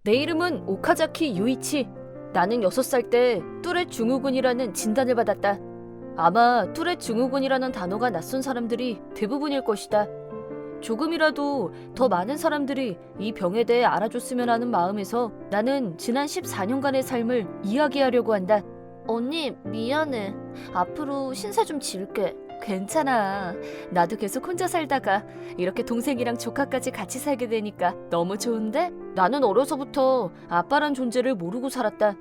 내 이름은 오카자키 유이치. 나는 6살 때 뚜렛 증후군이라는 진단을 받았다. 아마 뚜렛 증후군이라는 단어가 낯선 사람들이 대부분일 것이다. 조금이라도 더 많은 사람들이 이 병에 대해 알아줬으면 하는 마음에서 나는 지난 14년간의 삶을 이야기하려고 한다. 언니, 미안해. 앞으로 신세 좀 질게. 괜찮아. 나도 계속 혼자 살다가 이렇게 동생이랑 조카까지 같이 살게 되니까 너무 좋은데? 나는 어려서부터 아빠란 존재를 모르고 살았다.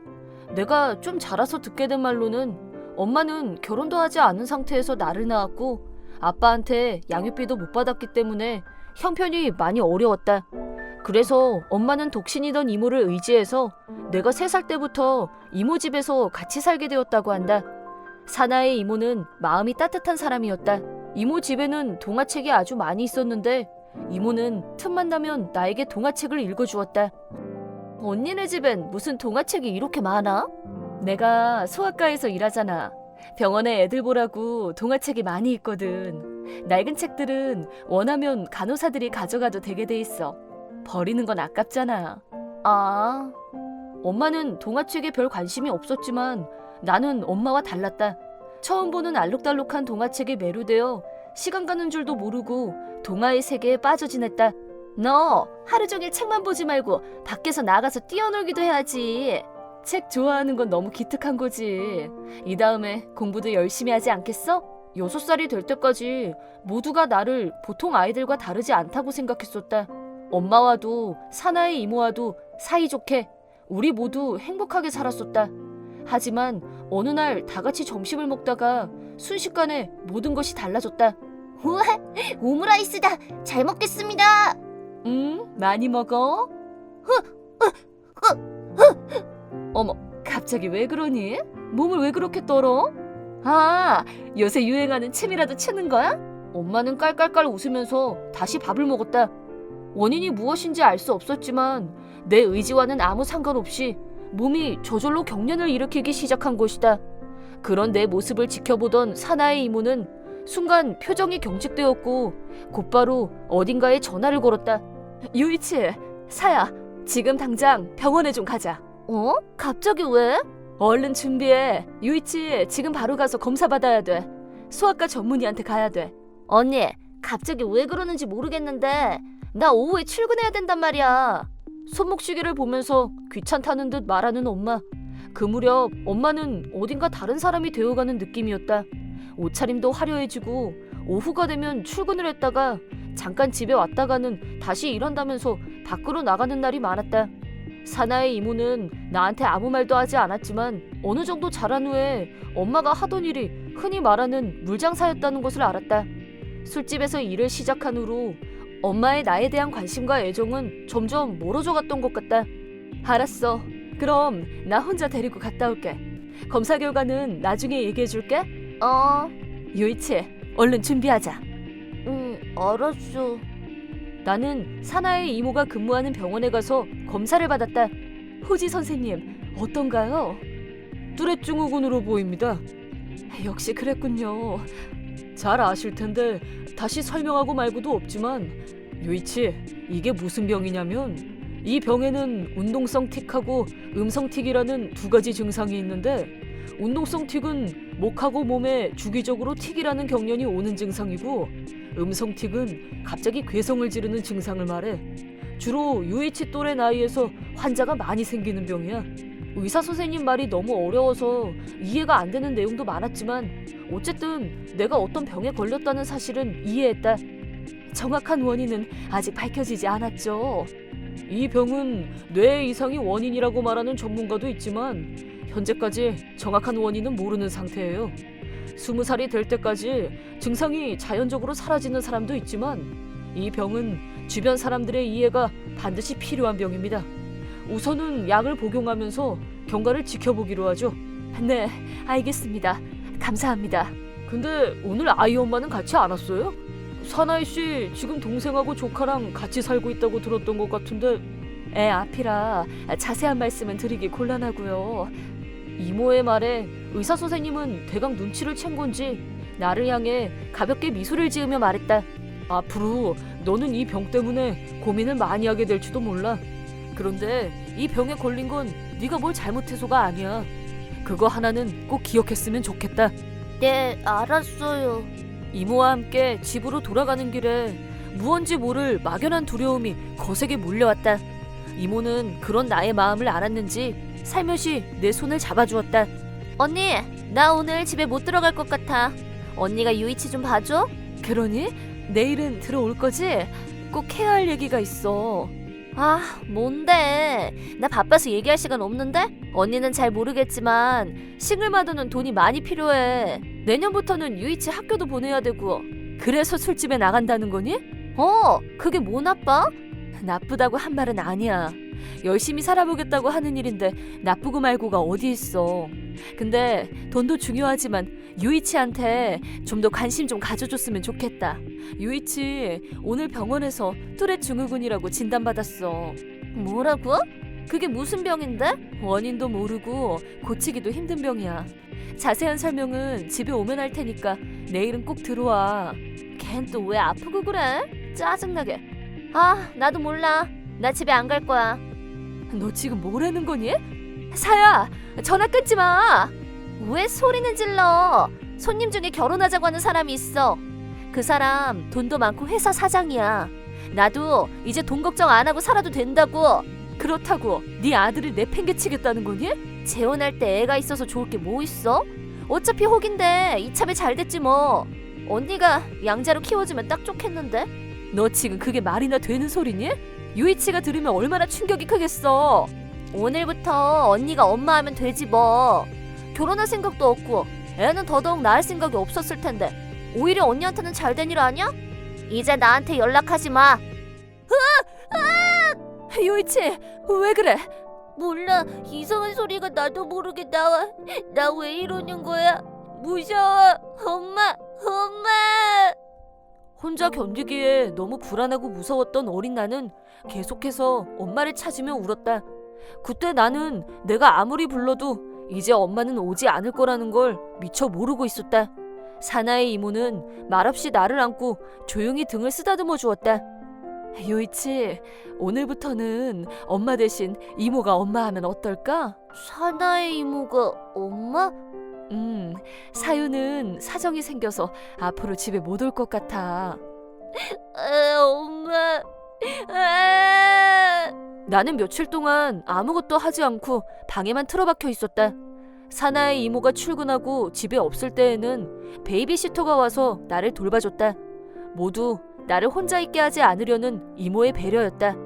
내가 좀 자라서 듣게 된 말로는 엄마는 결혼도 하지 않은 상태에서 나를 낳았고 아빠한테 양육비도 못 받았기 때문에 형편이 많이 어려웠다. 그래서 엄마는 독신이던 이모를 의지해서 내가 3살 때부터 이모 집에서 같이 살게 되었다고 한다. 사나의 이모는 마음이 따뜻한 사람이었다. 이모 집에는 동화책이 아주 많이 있었는데 이모는 틈만 나면 나에게 동화책을 읽어주었다. 언니네 집엔 무슨 동화책이 이렇게 많아? 내가 소아과에서 일하잖아. 병원에 애들 보라고 동화책이 많이 있거든. 낡은 책들은 원하면 간호사들이 가져가도 되게 돼 있어. 버리는 건 아깝잖아. 아, 엄마는 동화책에 별 관심이 없었지만 나는 엄마와 달랐다. 처음 보는 알록달록한 동화책에 매료되어 시간 가는 줄도 모르고 동화의 세계에 빠져 지냈다. 너 하루 종일 책만 보지 말고 밖에서 나가서 뛰어놀기도 해야지. 책 좋아하는 건 너무 기특한 거지. 이 다음에 공부도 열심히 하지 않겠어? 6살이 될 때까지 모두가 나를 보통 아이들과 다르지 않다고 생각했었다. 엄마와도 사나이 이모와도 사이좋게 우리 모두 행복하게 살았었다. 하지만 어느 날 다 같이 점심을 먹다가 순식간에 모든 것이 달라졌다. 우와, 오므라이스다. 잘 먹겠습니다. 많이 먹어? 어머, 갑자기 왜 그러니? 몸을 왜 그렇게 떨어? 아, 요새 유행하는 침이라도 치는 거야? 엄마는 깔깔깔 웃으면서 다시 밥을 먹었다. 원인이 무엇인지 알 수 없었지만 내 의지와는 아무 상관없이 몸이 저절로 경련을 일으키기 시작한 것이다. 그런 내 모습을 지켜보던 사나의 이모는 순간 표정이 경직되었고 곧바로 어딘가에 전화를 걸었다. 유이치, 사야, 지금 당장 병원에 좀 가자. 어? 갑자기 왜? 얼른 준비해. 유이치, 지금 바로 가서 검사 받아야 돼. 소아과 전문의한테 가야 돼. 언니, 갑자기 왜 그러는지 모르겠는데 나 오후에 출근해야 된단 말이야. 손목시계를 보면서 귀찮다는 듯 말하는 엄마. 그 무렵 엄마는 어딘가 다른 사람이 되어가는 느낌이었다. 옷차림도 화려해지고 오후가 되면 출근을 했다가 잠깐 집에 왔다가는 다시 일한다면서 밖으로 나가는 날이 많았다. 사나의 이모는 나한테 아무 말도 하지 않았지만 어느 정도 자란 후에 엄마가 하던 일이 흔히 말하는 물장사였다는 것을 알았다. 술집에서 일을 시작한 후로 엄마의 나에 대한 관심과 애정은 점점 멀어져 갔던 것 같다. 알았어. 그럼 나 혼자 데리고 갔다 올게. 검사 결과는 나중에 얘기해 줄게. 유이치, 얼른 준비하자. 알았어. 나는 사나의 이모가 근무하는 병원에 가서 검사를 받았다. 호지 선생님, 어떤가요? 뚜렛 증후군으로 보입니다. 역시 그랬군요. 잘 아실 텐데 다시 설명하고 말고도 없지만 유이치, 이게 무슨 병이냐면 이 병에는 운동성 틱하고 음성 틱이라는 2가지 증상이 있는데 운동성 틱은 목하고 몸에 주기적으로 틱이라는 경련이 오는 증상이고 음성 틱은 갑자기 괴성을 지르는 증상을 말해. 주로 유이치 또래 나이에서 환자가 많이 생기는 병이야. 의사 선생님 말이 너무 어려워서 이해가 안 되는 내용도 많았지만 어쨌든 내가 어떤 병에 걸렸다는 사실은 이해했다. 정확한 원인은 아직 밝혀지지 않았죠. 이 병은 뇌 이상이 원인이라고 말하는 전문가도 있지만 현재까지 정확한 원인은 모르는 상태예요. 20살이 될 때까지 증상이 자연적으로 사라지는 사람도 있지만 이 병은 주변 사람들의 이해가 반드시 필요한 병입니다. 우선은 약을 복용하면서 경과를 지켜보기로 하죠. 네, 알겠습니다. 감사합니다. 근데 오늘 아이 엄마는 같이 안 왔어요? 사나이 씨 지금 동생하고 조카랑 같이 살고 있다고 들었던 것 같은데. 애 앞이라 자세한 말씀은 드리기 곤란하고요. 이모의 말에 의사 선생님은 대강 눈치를 챈 건지 나를 향해 가볍게 미소를 지으며 말했다. 앞으로 너는 이 병 때문에 고민을 많이 하게 될지도 몰라. 그런데 이 병에 걸린 건 네가 뭘 잘못해서가 아니야. 그거 하나는 꼭 기억했으면 좋겠다. 네, 알았어요. 이모와 함께 집으로 돌아가는 길에 무언지 모를 막연한 두려움이 거세게 몰려왔다. 이모는 그런 나의 마음을 알았는지 살며시 내 손을 잡아주었다. 언니, 나 오늘 집에 못 들어갈 것 같아. 언니가 유이치 좀 봐줘? 그러니? 내일은 들어올 거지? 꼭 해야 할 얘기가 있어. 아, 뭔데? 나 바빠서 얘기할 시간 없는데? 언니는 잘 모르겠지만 싱글마더는 돈이 많이 필요해. 내년부터는 유이치 학교도 보내야 되고. 그래서 술집에 나간다는 거니? 그게 뭐 나빠? 나쁘다고 한 말은 아니야. 열심히 살아보겠다고 하는 일인데 나쁘고 말고가 어디 있어. 근데 돈도 중요하지만 유이치한테 좀 더 관심 좀 가져줬으면 좋겠다. 유이치 오늘 병원에서 뚜렛 증후군이라고 진단받았어. 뭐라고? 그게 무슨 병인데? 원인도 모르고 고치기도 힘든 병이야. 자세한 설명은 집에 오면 할 테니까 내일은 꼭 들어와. 걘 또 왜 아프고 그래? 짜증나게. 아, 나도 몰라. 나 집에 안 갈 거야. 너 지금 뭐라는 거니? 사야, 전화 끊지 마. 왜 소리는 질러? 손님 중에 결혼하자고 하는 사람이 있어. 그 사람 돈도 많고 회사 사장이야. 나도 이제 돈 걱정 안 하고 살아도 된다고. 그렇다고 네 아들을 내팽개치겠다는 거니? 재혼할 때 애가 있어서 좋을 게 뭐 있어? 어차피 혹인데 이참에 잘 됐지 뭐. 언니가 양자로 키워주면 딱 좋겠는데? 너 지금 그게 말이나 되는 소리니? 유이치가 들으면 얼마나 충격이 크겠어. 오늘부터 언니가 엄마 하면 되지 뭐. 결혼할 생각도 없고 애는 더더욱 낳을 생각이 없었을 텐데 오히려 언니한테는 잘 된 일 아니야? 이제 나한테 연락하지 마. 유이치 왜 그래? 몰라, 이상한 소리가 나도 모르게 나와. 나 왜 이러는 거야? 무서워. 엄마. 혼자 견디기에 너무 불안하고 무서웠던 어린 나는 계속해서 엄마를 찾으며 울었다. 그때 나는 내가 아무리 불러도 이제 엄마는 오지 않을 거라는 걸 미처 모르고 있었다. 사나의 이모는 말없이 나를 안고 조용히 등을 쓰다듬어 주었다. 유이치, 오늘부터는 엄마 대신 이모가 엄마 하면 어떨까? 사나의 이모가 엄마? 사유는 사정이 생겨서 앞으로 집에 못 올 것 같아. 엄마. 나는 며칠 동안 아무것도 하지 않고 방에만 틀어박혀 있었다. 사나의 이모가 출근하고 집에 없을 때에는 베이비시터가 와서 나를 돌봐줬다. 모두 나를 혼자 있게 하지 않으려는 이모의 배려였다.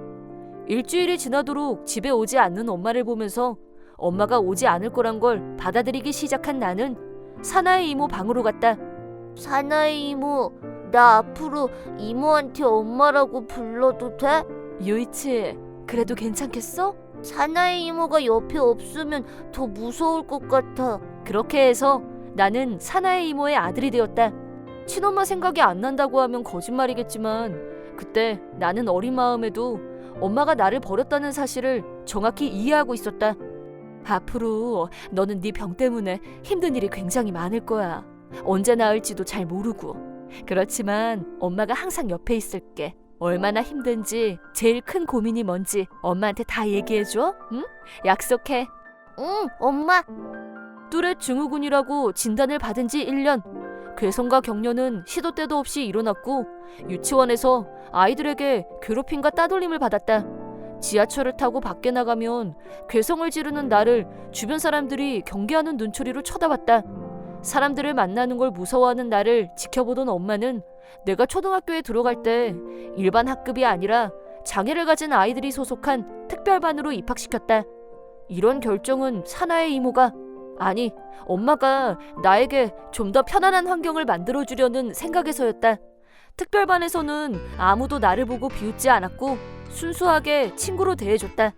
일주일이 지나도록 집에 오지 않는 엄마를 보면서 엄마가 오지 않을 거란 걸 받아들이기 시작한 나는 사나의 이모 방으로 갔다. 사나이 이모, 나 앞으로 이모한테 엄마라고 불러도 돼? 유이치, 그래도 괜찮겠어? 사나이 이모가 옆에 없으면 더 무서울 것 같아. 그렇게 해서 나는 사나의 이모의 아들이 되었다. 친엄마 생각이 안 난다고 하면 거짓말이겠지만 그때 나는 어린 마음에도 엄마가 나를 버렸다는 사실을 정확히 이해하고 있었다. 앞으로 너는 네 병 때문에 힘든 일이 굉장히 많을 거야. 언제 나을지도 잘 모르고. 그렇지만 엄마가 항상 옆에 있을게. 얼마나 힘든지, 제일 큰 고민이 뭔지 엄마한테 다 얘기해줘. 응? 약속해. 응, 엄마. 뚜렛 증후군이라고 진단을 받은 지 1년. 괴성과 격려는 시도 때도 없이 일어났고 유치원에서 아이들에게 괴롭힘과 따돌림을 받았다. 지하철을 타고 밖에 나가면 괴성을 지르는 나를 주변 사람들이 경계하는 눈초리로 쳐다봤다. 사람들을 만나는 걸 무서워하는 나를 지켜보던 엄마는 내가 초등학교에 들어갈 때 일반 학급이 아니라 장애를 가진 아이들이 소속한 특별반으로 입학시켰다. 이런 결정은 사나의 이모가, 아니 엄마가 나에게 좀 더 편안한 환경을 만들어주려는 생각에서였다. 특별반에서는 아무도 나를 보고 비웃지 않았고 순수하게 친구로 대해줬다.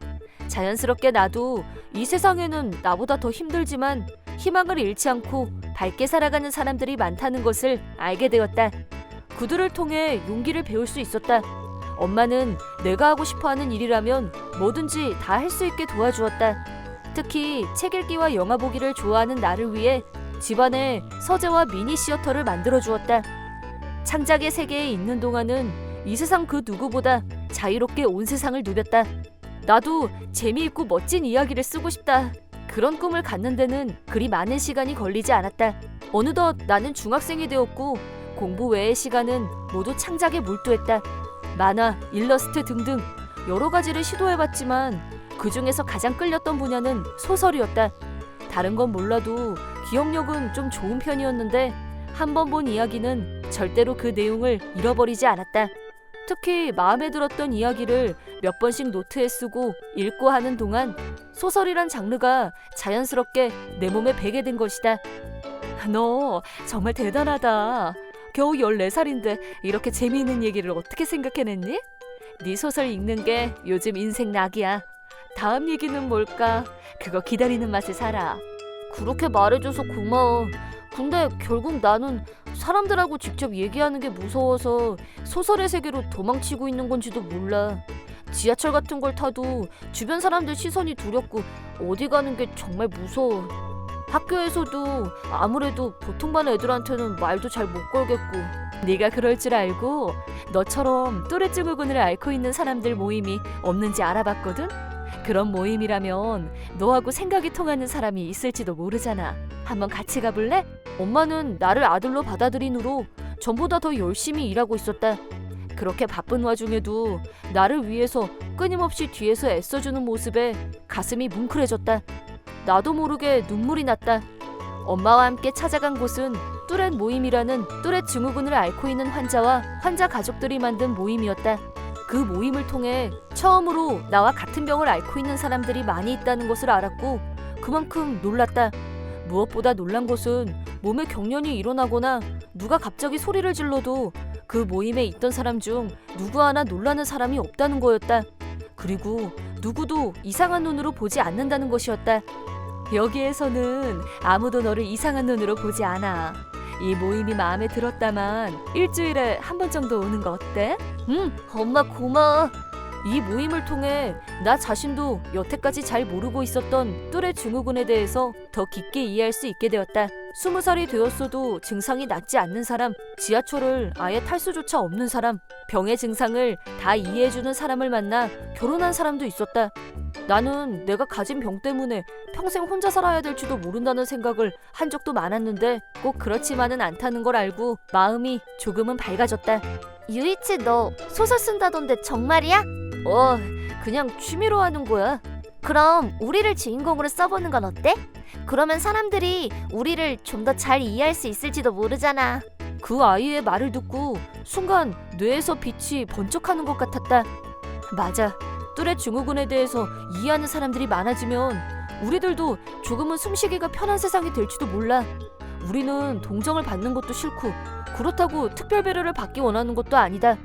자연스럽게 나도 이 세상에는 나보다 더 힘들지만 희망을 잃지 않고 밝게 살아가는 사람들이 많다는 것을 알게 되었다. 그들을 통해 용기를 배울 수 있었다. 엄마는 내가 하고 싶어하는 일이라면 뭐든지 다 할 수 있게 도와주었다. 특히 책 읽기와 영화 보기를 좋아하는 나를 위해 집안에 서재와 미니 시어터를 만들어 주었다. 창작의 세계에 있는 동안은 이 세상 그 누구보다 자유롭게 온 세상을 누볐다. 나도 재미있고 멋진 이야기를 쓰고 싶다. 그런 꿈을 갖는 데는 그리 많은 시간이 걸리지 않았다. 어느덧 나는 중학생이 되었고 공부 외의 시간은 모두 창작에 몰두했다. 만화, 일러스트 등등 여러 가지를 시도해봤지만 그 중에서 가장 끌렸던 분야는 소설이었다. 다른 건 몰라도 기억력은 좀 좋은 편이었는데 한 번 본 이야기는 절대로 그 내용을 잃어버리지 않았다. 특히 마음에 들었던 이야기를 몇 번씩 노트에 쓰고 읽고 하는 동안 소설이란 장르가 자연스럽게 내 몸에 배게 된 것이다. 너 정말 대단하다. 겨우 14살인데 이렇게 재미있는 얘기를 어떻게 생각해냈니? 네 소설 읽는 게 요즘 인생 낙이야. 다음 얘기는 뭘까? 그거 기다리는 맛에 살아. 그렇게 말해줘서 고마워. 근데 결국 나는 사람들하고 직접 얘기하는 게 무서워서 소설의 세계로 도망치고 있는 건지도 몰라. 지하철 같은 걸 타도 주변 사람들 시선이 두렵고 어디 가는 게 정말 무서워. 학교에서도 아무래도 보통 반 애들한테는 말도 잘 못 걸겠고. 네가 그럴 줄 알고 너처럼 또래 증후군을 앓고 있는 사람들 모임이 없는지 알아봤거든? 그런 모임이라면 너하고 생각이 통하는 사람이 있을지도 모르잖아. 한번 같이 가볼래? 엄마는 나를 아들로 받아들인 후로 전보다 더 열심히 일하고 있었다. 그렇게 바쁜 와중에도 나를 위해서 끊임없이 뒤에서 애써주는 모습에 가슴이 뭉클해졌다. 나도 모르게 눈물이 났다. 엄마와 함께 찾아간 곳은 뚜렛 모임이라는 뚜렛 증후군을 앓고 있는 환자와 환자 가족들이 만든 모임이었다. 그 모임을 통해 처음으로 나와 같은 병을 앓고 있는 사람들이 많이 있다는 것을 알았고 그만큼 놀랐다. 무엇보다 놀란 것은 몸에 경련이 일어나거나 누가 갑자기 소리를 질러도 그 모임에 있던 사람 중 누구 하나 놀라는 사람이 없다는 거였다. 그리고 누구도 이상한 눈으로 보지 않는다는 것이었다. 여기에서는 아무도 너를 이상한 눈으로 보지 않아. 이 모임이 마음에 들었다만 일주일에 한 번 정도 오는 거 어때? 엄마 고마워. 이 모임을 통해 나 자신도 여태까지 잘 모르고 있었던 뚜렛 증후군에 대해서 더 깊게 이해할 수 있게 되었다. 20살이 되었어도 증상이 낫지 않는 사람, 지하철을 아예 탈 수조차 없는 사람, 병의 증상을 다 이해해주는 사람을 만나 결혼한 사람도 있었다. 나는 내가 가진 병 때문에 평생 혼자 살아야 될지도 모른다는 생각을 한 적도 많았는데 꼭 그렇지만은 않다는 걸 알고 마음이 조금은 밝아졌다. 유이치 너 소설 쓴다던데 정말이야? 그냥 취미로 하는 거야. 그럼 우리를 주인공으로 써보는 건 어때? 그러면 사람들이 우리를 좀 더 잘 이해할 수 있을지도 모르잖아. 그 아이의 말을 듣고 순간 뇌에서 빛이 번쩍하는 것 같았다. 맞아. 뚜렛 증후군에 대해서 이해하는 사람들이 많아지면 우리들도 조금은 숨쉬기가 편한 세상이 될지도 몰라. 우리는 동정을 받는 것도 싫고 그렇다고 특별 배려를 받기 원하는 것도 아니다.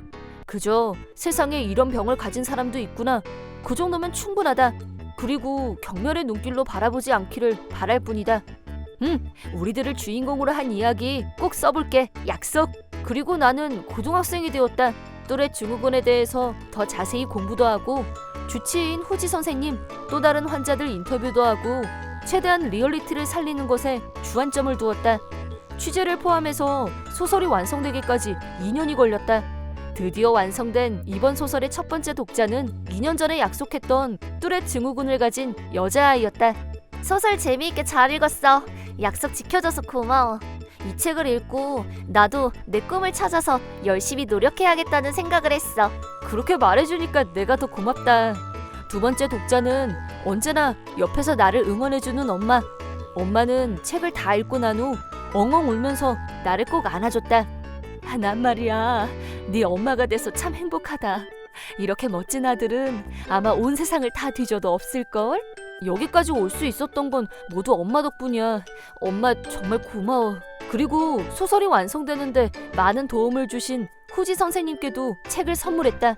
그저 세상에 이런 병을 가진 사람도 있구나. 그 정도면 충분하다. 그리고 경멸의 눈길로 바라보지 않기를 바랄 뿐이다. 우리들을 주인공으로 한 이야기 꼭 써볼게. 약속. 그리고 나는 고등학생이 되었다. 뚜렛 증후군에 대해서 더 자세히 공부도 하고 주치의인 후지 선생님, 또 다른 환자들 인터뷰도 하고 최대한 리얼리티를 살리는 것에 주안점을 두었다. 취재를 포함해서 소설이 완성되기까지 2년이 걸렸다. 드디어 완성된 이번 소설의 첫 번째 독자는 2년 전에 약속했던 뚜렛 증후군을 가진 여자아이였다. 소설 재미있게 잘 읽었어. 약속 지켜줘서 고마워. 이 책을 읽고 나도 내 꿈을 찾아서 열심히 노력해야겠다는 생각을 했어. 그렇게 말해주니까 내가 더 고맙다. 두 번째 독자는 언제나 옆에서 나를 응원해주는 엄마. 엄마는 책을 다 읽고 난 후 엉엉 울면서 나를 꼭 안아줬다. 난 말이야, 네 엄마가 돼서 참 행복하다. 이렇게 멋진 아들은 아마 온 세상을 다 뒤져도 없을걸? 여기까지 올 수 있었던 건 모두 엄마 덕분이야. 엄마 정말 고마워. 그리고 소설이 완성되는데 많은 도움을 주신 후지 선생님께도 책을 선물했다.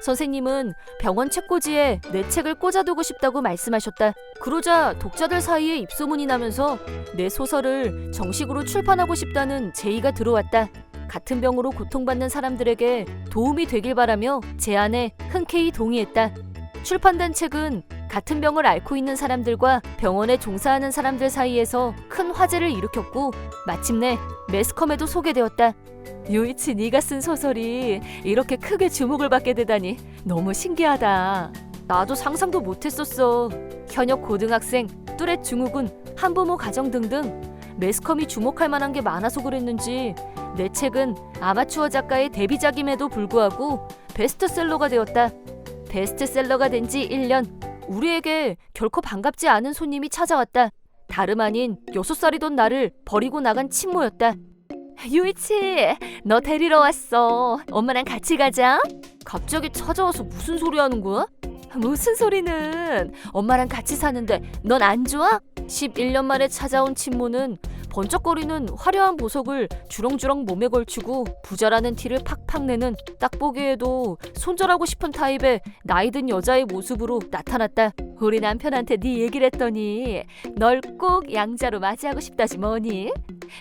선생님은 병원 책꽂이에 내 책을 꽂아두고 싶다고 말씀하셨다. 그러자 독자들 사이에 입소문이 나면서 내 소설을 정식으로 출판하고 싶다는 제의가 들어왔다. 같은 병으로 고통받는 사람들에게 도움이 되길 바라며 제안에 흔쾌히 동의했다. 출판된 책은 같은 병을 앓고 있는 사람들과 병원에 종사하는 사람들 사이에서 큰 화제를 일으켰고 마침내 매스컴에도 소개되었다. 유이치 네가 쓴 소설이 이렇게 크게 주목을 받게 되다니 너무 신기하다. 나도 상상도 못했었어. 현역 고등학생, 뚜렛 증후군, 한부모 가정 등등 매스컴이 주목할 만한 게 많아서 그랬는지 내 책은 아마추어 작가의 데뷔작임에도 불구하고 베스트셀러가 되었다. 베스트셀러가 된 지 1년, 우리에게 결코 반갑지 않은 손님이 찾아왔다. 다름 아닌 6살이던 나를 버리고 나간 친모였다. 유이치, 너 데리러 왔어. 엄마랑 같이 가자. 갑자기 찾아와서 무슨 소리 하는 거야? 무슨 소리는. 엄마랑 같이 사는데 넌 안 좋아? 11년 만에 찾아온 친모는 번쩍거리는 화려한 보석을 주렁주렁 몸에 걸치고 부자라는 티를 팍팍 내는 딱 보기에도 손절하고 싶은 타입의 나이든 여자의 모습으로 나타났다. 우리 남편한테 네 얘기를 했더니 널 꼭 양자로 맞이하고 싶다지 뭐니?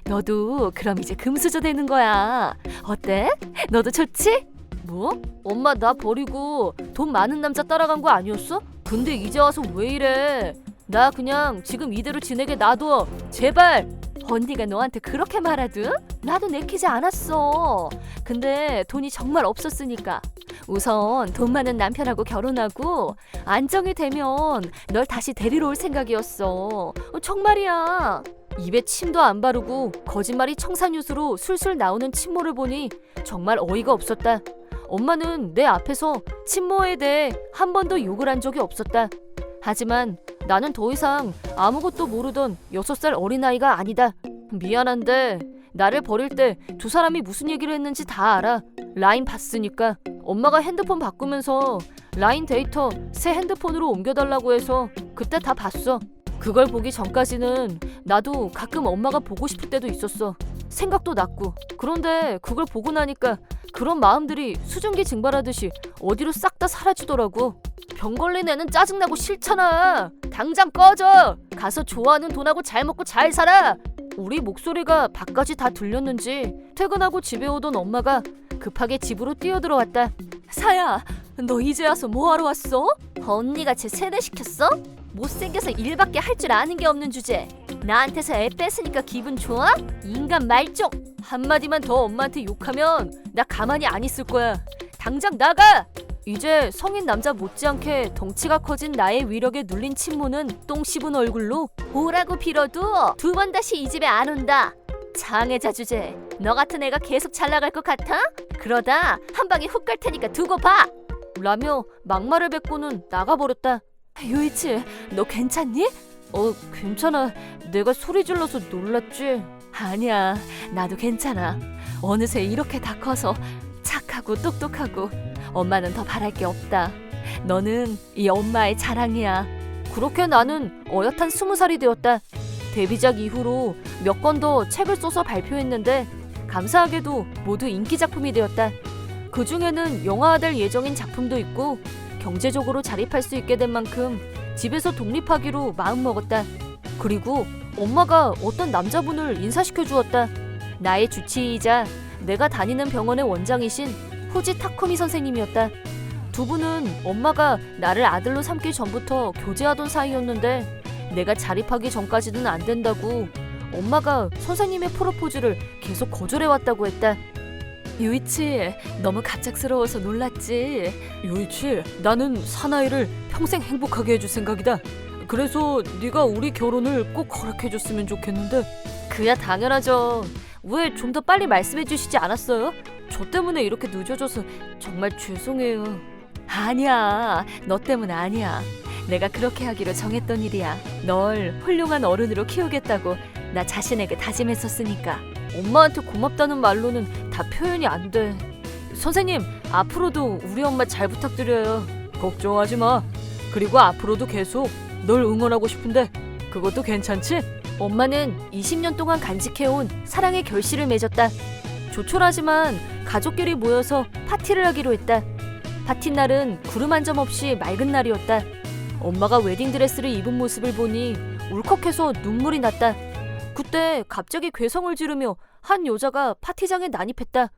너도 그럼 이제 금수저 되는 거야. 어때? 너도 좋지? 뭐? 엄마 나 버리고 돈 많은 남자 따라간 거 아니었어? 근데 이제 와서 왜 이래? 나 그냥 지금 이대로 지내게 놔둬. 제발. 언니가 너한테 그렇게 말하든? 나도 내키지 않았어. 근데 돈이 정말 없었으니까 우선 돈 많은 남편하고 결혼하고 안정이 되면 널 다시 데리러 올 생각이었어. 정말이야. 입에 침도 안 바르고 거짓말이 청산유수로 술술 나오는 친모를 보니 정말 어이가 없었다. 엄마는 내 앞에서 친모에 대해 한 번도 욕을 한 적이 없었다. 하지만 나는 더 이상 아무것도 모르던 6살 어린아이가 아니다. 미안한데 나를 버릴 때 두 사람이 무슨 얘기를 했는지 다 알아. 라인 봤으니까. 엄마가 핸드폰 바꾸면서 라인 데이터 새 핸드폰으로 옮겨달라고 해서 그때 다 봤어. 그걸 보기 전까지는 나도 가끔 엄마가 보고 싶을 때도 있었어. 생각도 났고. 그런데 그걸 보고 나니까 그런 마음들이 수증기 증발하듯이 어디로 싹 다 사라지더라고. 병 걸린 애는 짜증나고 싫잖아. 당장 꺼져. 가서 좋아하는 돈하고 잘 먹고 잘 살아. 우리 목소리가 밖까지 다 들렸는지 퇴근하고 집에 오던 엄마가 급하게 집으로 뛰어들어왔다. 사야, 너 이제 와서 뭐하러 왔어? 언니가 쟤 세뇌시켰어? 못생겨서 일밖에 할 줄 아는 게 없는 주제. 나한테서 애 뺏으니까 기분 좋아? 인간 말종. 한마디만 더 엄마한테 욕하면 나 가만히 안 있을 거야. 당장 나가! 이제 성인 남자 못지않게 덩치가 커진 나의 위력에 눌린 친모는 똥 씹은 얼굴로 오라고 빌어도 2번 다시 이 집에 안 온다. 장애자 주제. 너 같은 애가 계속 잘 나갈 것 같아? 그러다 한 방에 훅 갈 테니까 두고 봐. 라며 막말을 뱉고는 나가버렸다. 유이치, 너 괜찮니? 괜찮아. 내가 소리 질러서 놀랐지. 아니야, 나도 괜찮아. 어느새 이렇게 다 커서 착하고 똑똑하고 엄마는 더 바랄 게 없다. 너는 이 엄마의 자랑이야. 그렇게 나는 어엿한 20살이 되었다. 데뷔작 이후로 몇 권 더 책을 써서 발표했는데 감사하게도 모두 인기 작품이 되었다. 그 중에는 영화화될 예정인 작품도 있고 경제적으로 자립할 수 있게 된 만큼 집에서 독립하기로 마음먹었다. 그리고 엄마가 어떤 남자분을 인사시켜 주었다. 나의 주치의이자 내가 다니는 병원의 원장이신 후지 타쿠미 선생님이었다. 두 분은 엄마가 나를 아들로 삼기 전부터 교제하던 사이였는데 내가 자립하기 전까지는 안 된다고 엄마가 선생님의 프로포즈를 계속 거절해왔다고 했다. 유이치, 너무 갑작스러워서 놀랐지? 유이치, 나는 사나이를 평생 행복하게 해줄 생각이다. 그래서 네가 우리 결혼을 꼭 허락해줬으면 좋겠는데. 그야 당연하죠. 왜 좀 더 빨리 말씀해 주시지 않았어요? 저 때문에 이렇게 늦어져서 정말 죄송해요. 아니야, 너 때문 아니야. 내가 그렇게 하기로 정했던 일이야. 널 훌륭한 어른으로 키우겠다고 나 자신에게 다짐했었으니까. 엄마한테 고맙다는 말로는 다 표현이 안 돼. 선생님, 앞으로도 우리 엄마 잘 부탁드려요. 걱정하지 마. 그리고 앞으로도 계속 널 응원하고 싶은데 그것도 괜찮지? 엄마는 20년 동안 간직해온 사랑의 결실을 맺었다. 조촐하지만 가족끼리 모여서 파티를 하기로 했다. 파티 날은 구름 한 점 없이 맑은 날이었다. 엄마가 웨딩드레스를 입은 모습을 보니 울컥해서 눈물이 났다. 그때 갑자기 괴성을 지르며 한 여자가 파티장에 난입했다.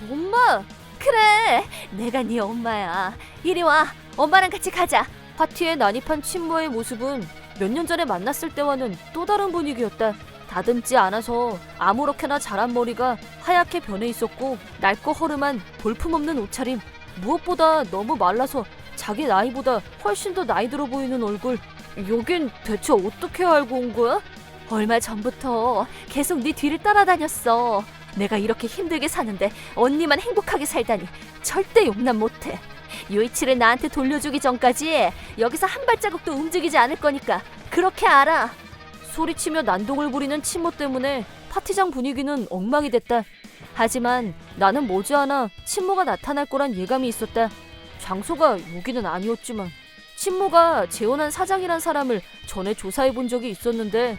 엄마! 그래! 내가 네 엄마야. 이리 와. 엄마랑 같이 가자. 파티에 난입한 친모의 모습은 몇 년 전에 만났을 때와는 또 다른 분위기였다. 다듬지 않아서 아무렇게나 자란 머리가 하얗게 변해 있었고 낡고 허름한 볼품없는 옷차림. 무엇보다 너무 말라서 자기 나이보다 훨씬 더 나이 들어 보이는 얼굴. 여긴 대체 어떻게 알고 온 거야? 얼마 전부터 계속 네 뒤를 따라다녔어. 내가 이렇게 힘들게 사는데 언니만 행복하게 살다니 절대 용납 못해. 요이치를 나한테 돌려주기 전까지 여기서 한 발자국도 움직이지 않을 거니까 그렇게 알아. 소리치며 난동을 부리는 친모 때문에 파티장 분위기는 엉망이 됐다. 하지만 나는 머지않아 친모가 나타날 거란 예감이 있었다. 장소가 여기는 아니었지만 친모가 재혼한 사장이란 사람을 전에 조사해 본 적이 있었는데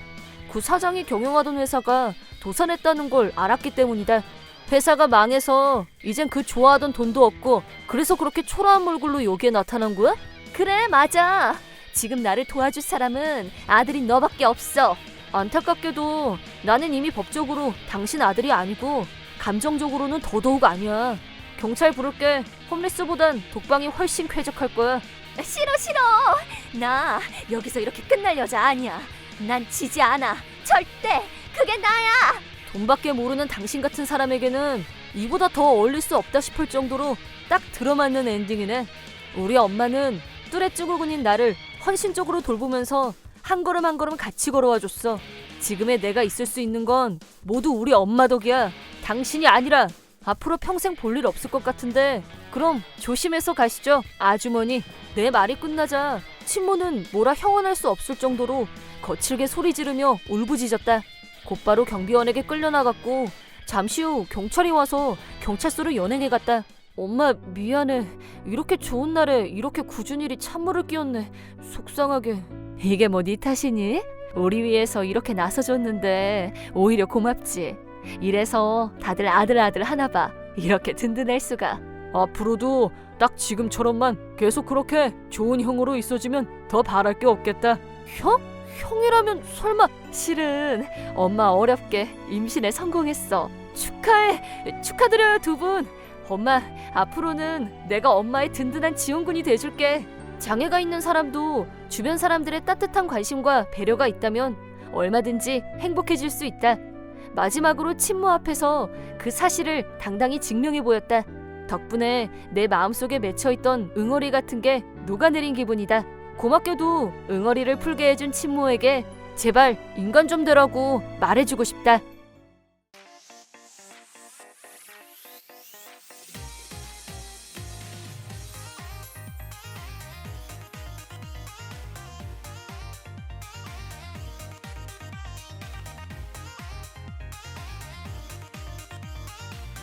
그 사장이 경영하던 회사가 도산했다는 걸 알았기 때문이다. 회사가 망해서 이젠 그 좋아하던 돈도 없고 그래서 그렇게 초라한 얼굴로 여기에 나타난 거야? 그래, 맞아. 지금 나를 도와줄 사람은 아들인 너밖에 없어. 안타깝게도 나는 이미 법적으로 당신 아들이 아니고 감정적으로는 더더욱 아니야. 경찰 부를게. 홈리스보단 독방이 훨씬 쾌적할 거야. 싫어. 나 여기서 이렇게 끝날 여자 아니야. 난 지지 않아. 절대. 그게 나야. 돈밖에 모르는 당신 같은 사람에게는 이보다 더 어울릴 수 없다 싶을 정도로 딱 들어맞는 엔딩이네. 우리 엄마는 뚜레 쭈구군인 나를 헌신적으로 돌보면서 한 걸음 한 걸음 같이 걸어와 줬어. 지금의 내가 있을 수 있는 건 모두 우리 엄마 덕이야. 당신이 아니라. 앞으로 평생 볼 일 없을 것 같은데 그럼 조심해서 가시죠, 아주머니. 내 말이 끝나자 친모는 뭐라 형언할 수 없을 정도로 거칠게 소리 지르며 울부짖었다. 곧바로 경비원에게 끌려나갔고 잠시 후 경찰이 와서 경찰서로 연행해 갔다. 엄마 미안해. 이렇게 좋은 날에 이렇게 굳은 일이 찬물을 끼얹네. 속상하게. 이게 뭐 네 탓이니? 우리 위해서 이렇게 나서줬는데 오히려 고맙지. 이래서 다들 아들 하나 봐. 이렇게 든든할 수가. 앞으로도 딱 지금처럼만 계속 그렇게 좋은 형으로 있어주면 더 바랄 게 없겠다. 형? 형이라면 설마. 실은 엄마 어렵게 임신에 성공했어. 축하해. 축하드려요, 두 분. 엄마, 앞으로는 내가 엄마의 든든한 지원군이 돼줄게. 장애가 있는 사람도 주변 사람들의 따뜻한 관심과 배려가 있다면 얼마든지 행복해질 수 있다. 마지막으로 친모 앞에서 그 사실을 당당히 증명해 보였다. 덕분에 내 마음속에 맺혀있던 응어리 같은 게 녹아내린 기분이다. 고맙게도 응어리를 풀게 해준 친모에게 제발 인간 좀 되라고 말해주고 싶다.